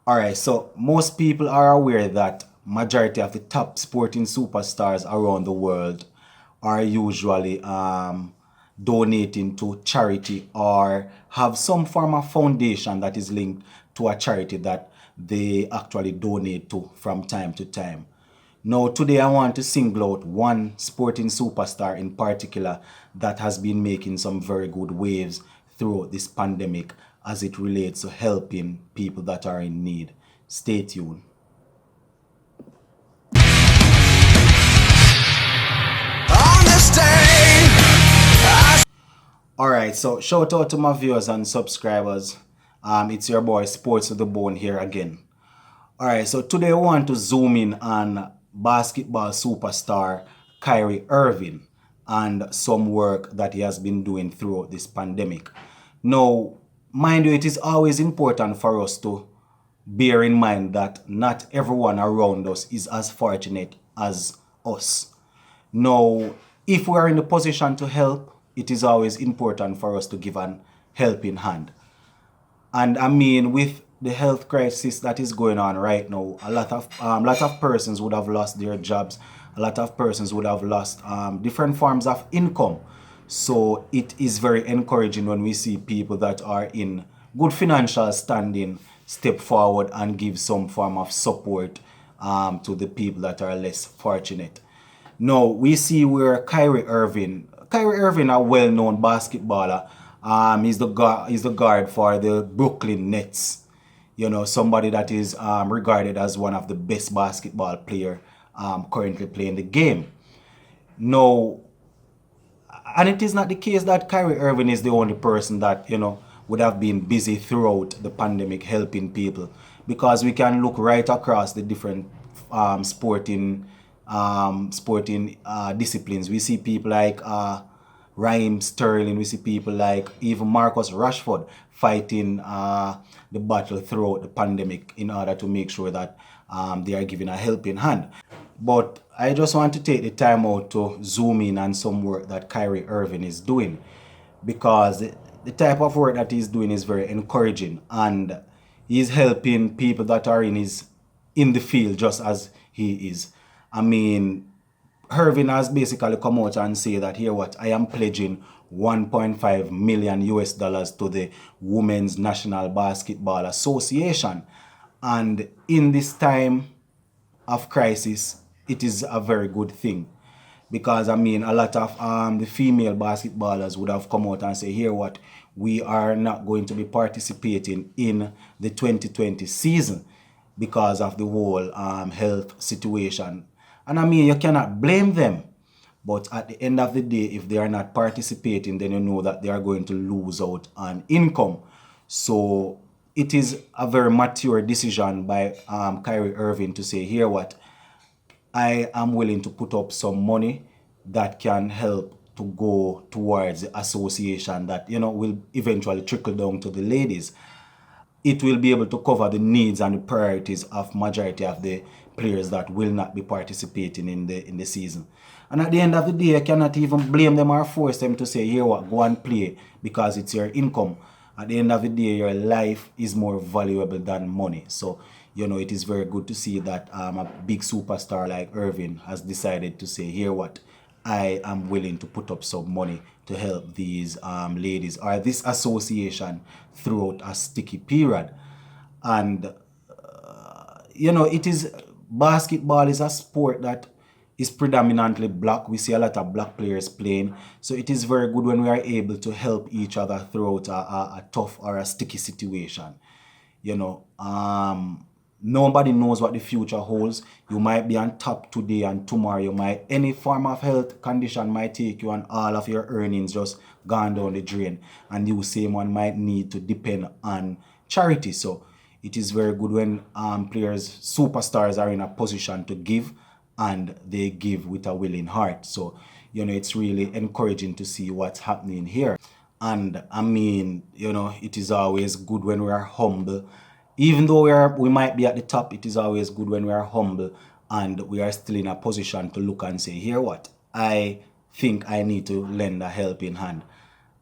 All right, so most people are aware that majority of the top sporting superstars around the world are usually donating to charity or have some form of foundation that is linked to a charity that they actually donate to from time to time. Now, today I want to single out one sporting superstar in particular that has been making some very good waves throughout this pandemic as it relates to helping people that are in need. Stay tuned. On this day. All right, so shout out to my viewers and subscribers. It's your boy Sports with the Bone here again. All right, so today I want to zoom in on basketball superstar Kyrie Irving and some work that he has been doing throughout this pandemic. Now, mind you, it is always important for us to bear in mind that not everyone around us is as fortunate as us. Now, if we are in the position to help, it is always important for us to give an helping hand. And I mean, with the health crisis that is going on right now, a lot of persons would have lost their jobs. A lot of persons would have lost different forms of income. So it is very encouraging when we see people that are in good financial standing step forward and give some form of support to the people that are less fortunate. Now we see where Kyrie Irving, a well-known basketballer, he's the guard for the Brooklyn Nets. You know, somebody that is regarded as one of the best basketball player currently playing the game. Now, and it is not the case that Kyrie Irving is the only person that, would have been busy throughout the pandemic helping people, because we can look right across the different sporting disciplines. We see people like Raheem Sterling, we see people like even Marcus Rashford fighting the battle throughout the pandemic in order to make sure that they are giving a helping hand. But I just want to take the time out to zoom in on some work that Kyrie Irving is doing, because the type of work that he's doing is very encouraging, and he's helping people that are in the field just as he is. I mean, Irving has basically come out and say that, here what, I am pledging 1.5 million US dollars to the Women's National Basketball Association. And in this time of crisis, it is a very good thing, because I mean, a lot of the female basketballers would have come out and say, here what, we are not going to be participating in the 2020 season because of the whole health situation. And I mean, you cannot blame them. But at the end of the day, if they are not participating, then you know that they are going to lose out on income. So it is a very mature decision by Kyrie Irving to say, here what, I am willing to put up some money that can help to go towards the association that, will eventually trickle down to the ladies. It will be able to cover the needs and the priorities of majority of the players that will not be participating in the season. And at the end of the day, I cannot even blame them or force them to say, here what, go and play because it's your income. At the end of the day, your life is more valuable than money. So, it is very good to see that a big superstar like Irving has decided to say, here what, I am willing to put up some money to help these ladies or this association throughout a sticky period. And, it is, basketball is a sport that is predominantly black. We see a lot of black players playing. So it is very good when we are able to help each other throughout a tough or a sticky situation. Nobody knows what the future holds. You might be on top today, and tomorrow any form of health condition might take you and all of your earnings just gone down the drain. And you same one might need to depend on charity. So it is very good when players, superstars, are in a position to give, and they give with a willing heart. So, it's really encouraging to see what's happening here. And I mean, it is always good when we are humble. Even though we might be at the top, it is always good when we are humble and we are still in a position to look and say, here what, I think I need to lend a helping hand.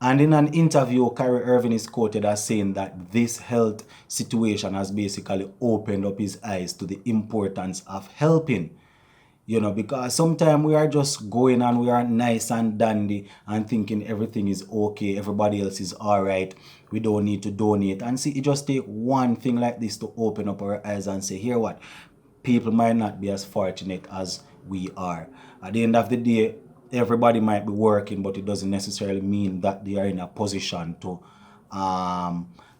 And in an interview, Kyrie Irving is quoted as saying that this health situation has basically opened up his eyes to the importance of helping. Because sometimes we are just going and we are nice and dandy and thinking everything is okay, everybody else is all right, we don't need to donate. And see, it just take one thing like this to open up our eyes and say, here what? People might not be as fortunate as we are. At the end of the day, everybody might be working, but it doesn't necessarily mean that they are in a position to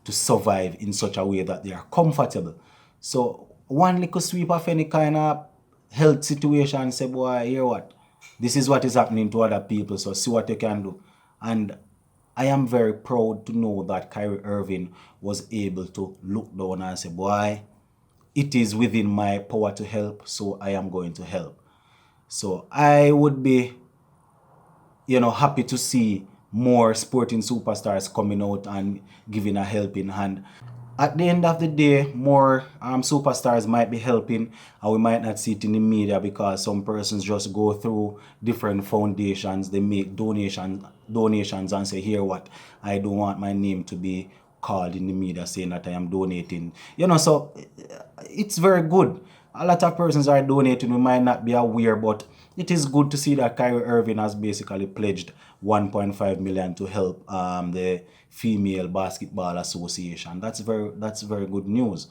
survive in such a way that they are comfortable. So one little sweep of any kind of health situation, say, boy, hear what? This is what is happening to other people, so see what you can do. And I am very proud to know that Kyrie Irving was able to look down and say, boy, it is within my power to help, so I am going to help. So I would be, happy to see more sporting superstars coming out and giving a helping hand. At the end of the day, more superstars might be helping, and we might not see it in the media because some persons just go through different foundations. They make donations and say, here what? I don't want my name to be called in the media saying that I am donating. So it's very good. A lot of persons are donating. We might not be aware, but it is good to see that Kyrie Irving has basically pledged 1.5 million to help the Female Basketball Association. That's very good news.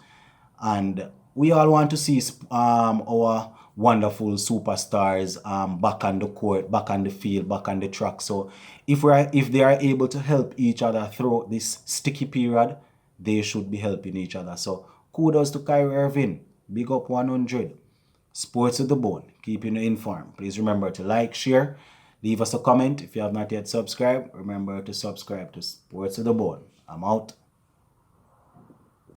And we all want to see our wonderful superstars back on the court, back on the field, back on the track. So if they are able to help each other through this sticky period, they should be helping each other. So kudos to Kyrie Irving. Big up 100. Sports with the Bone, keeping you informed. Please remember to like, share, leave us a comment. If you have not yet subscribed, remember to subscribe to Sports with the Bone. I'm out.